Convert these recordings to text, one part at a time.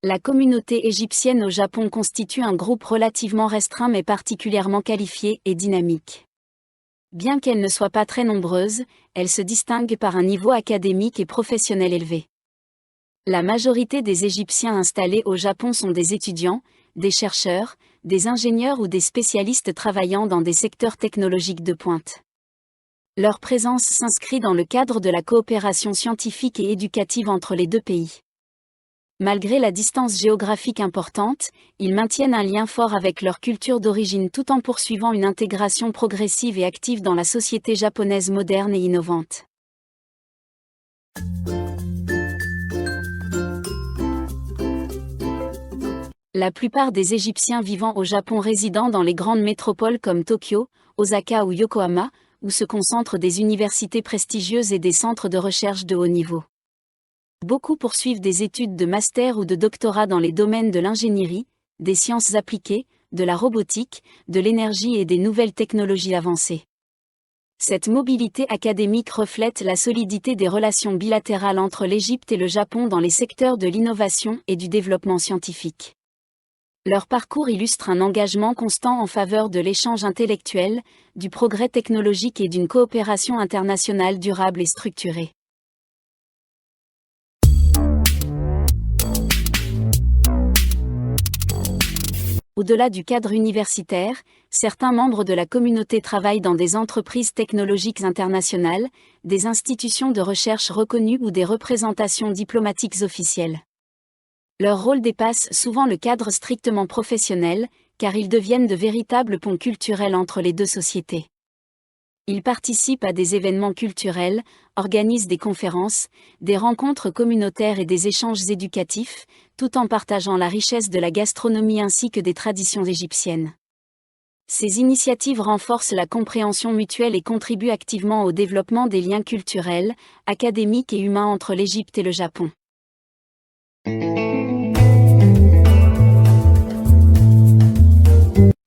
La communauté égyptienne au Japon constitue un groupe relativement restreint mais particulièrement qualifié et dynamique. Bien qu'elle ne soit pas très nombreuse, elle se distingue par un niveau académique et professionnel élevé. La majorité des Égyptiens installés au Japon sont des étudiants, des chercheurs, des ingénieurs ou des spécialistes travaillant dans des secteurs technologiques de pointe. Leur présence s'inscrit dans le cadre de la coopération scientifique et éducative entre les deux pays. Malgré la distance géographique importante, ils maintiennent un lien fort avec leur culture d'origine tout en poursuivant une intégration progressive et active dans la société japonaise moderne et innovante. La plupart des Égyptiens vivant au Japon résident dans les grandes métropoles comme Tokyo, Osaka ou Yokohama, où se concentrent des universités prestigieuses et des centres de recherche de haut niveau. Beaucoup poursuivent des études de master ou de doctorat dans les domaines de l'ingénierie, des sciences appliquées, de la robotique, de l'énergie et des nouvelles technologies avancées. Cette mobilité académique reflète la solidité des relations bilatérales entre l'Égypte et le Japon dans les secteurs de l'innovation et du développement scientifique. Leur parcours illustre un engagement constant en faveur de l'échange intellectuel, du progrès technologique et d'une coopération internationale durable et structurée. Au-delà du cadre universitaire, certains membres de la communauté travaillent dans des entreprises technologiques internationales, des institutions de recherche reconnues ou des représentations diplomatiques officielles. Leur rôle dépasse souvent le cadre strictement professionnel, car ils deviennent de véritables ponts culturels entre les deux sociétés. Ils participent à des événements culturels, organisent des conférences, des rencontres communautaires et des échanges éducatifs, tout en partageant la richesse de la gastronomie ainsi que des traditions égyptiennes. Ces initiatives renforcent la compréhension mutuelle et contribuent activement au développement des liens culturels, académiques et humains entre l'Égypte et le Japon.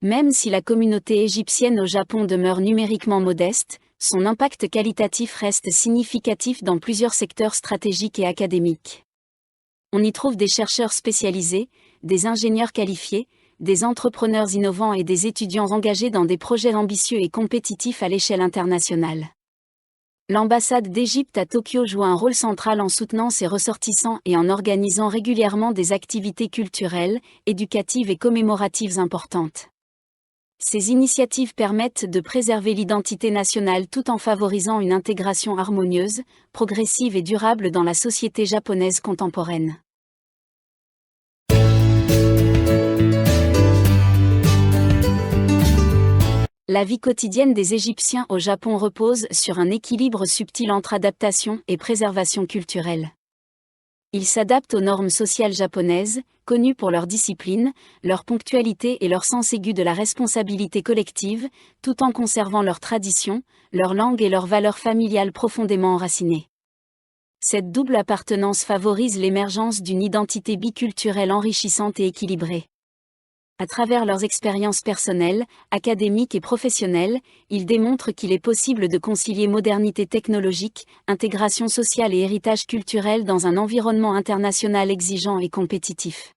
Même si la communauté égyptienne au Japon demeure numériquement modeste, son impact qualitatif reste significatif dans plusieurs secteurs stratégiques et académiques. On y trouve des chercheurs spécialisés, des ingénieurs qualifiés, des entrepreneurs innovants et des étudiants engagés dans des projets ambitieux et compétitifs à l'échelle internationale. L'ambassade d'Égypte à Tokyo joue un rôle central en soutenant ses ressortissants et en organisant régulièrement des activités culturelles, éducatives et commémoratives importantes. Ces initiatives permettent de préserver l'identité nationale tout en favorisant une intégration harmonieuse, progressive et durable dans la société japonaise contemporaine. La vie quotidienne des Égyptiens au Japon repose sur un équilibre subtil entre adaptation et préservation culturelle. Ils s'adaptent aux normes sociales japonaises, connues pour leur discipline, leur ponctualité et leur sens aigu de la responsabilité collective, tout en conservant leurs traditions, leur langue et leurs valeurs familiales profondément enracinées. Cette double appartenance favorise l'émergence d'une identité biculturelle enrichissante et équilibrée. À travers leurs expériences personnelles, académiques et professionnelles, ils démontrent qu'il est possible de concilier modernité technologique, intégration sociale et héritage culturel dans un environnement international exigeant et compétitif.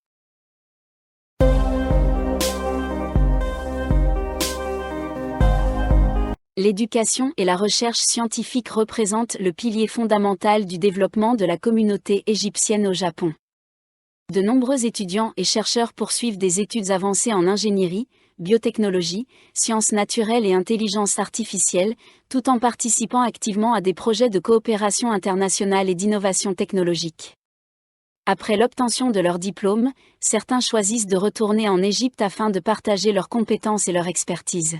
L'éducation et la recherche scientifique représentent le pilier fondamental du développement de la communauté égyptienne au Japon. De nombreux étudiants et chercheurs poursuivent des études avancées en ingénierie, biotechnologie, sciences naturelles et intelligence artificielle, tout en participant activement à des projets de coopération internationale et d'innovation technologique. Après l'obtention de leur diplôme, certains choisissent de retourner en Égypte afin de partager leurs compétences et leur expertise.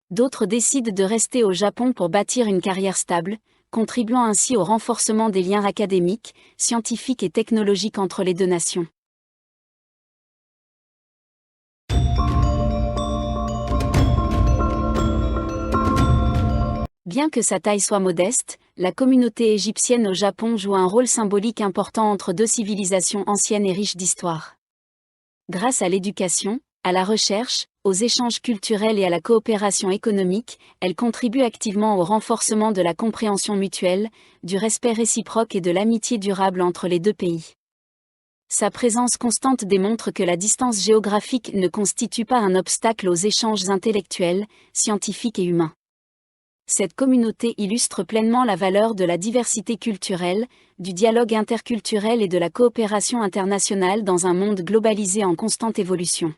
D'autres décident de rester au Japon pour bâtir une carrière stable, contribuant ainsi au renforcement des liens académiques, scientifiques et technologiques entre les deux nations. Bien que sa taille soit modeste, la communauté égyptienne au Japon joue un rôle symbolique important entre deux civilisations anciennes et riches d'histoire. Grâce à l'éducation, À la recherche, aux échanges culturels et à la coopération économique, elle contribue activement au renforcement de la compréhension mutuelle, du respect réciproque et de l'amitié durable entre les deux pays. Sa présence constante démontre que la distance géographique ne constitue pas un obstacle aux échanges intellectuels, scientifiques et humains. Cette communauté illustre pleinement la valeur de la diversité culturelle, du dialogue interculturel et de la coopération internationale dans un monde globalisé en constante évolution.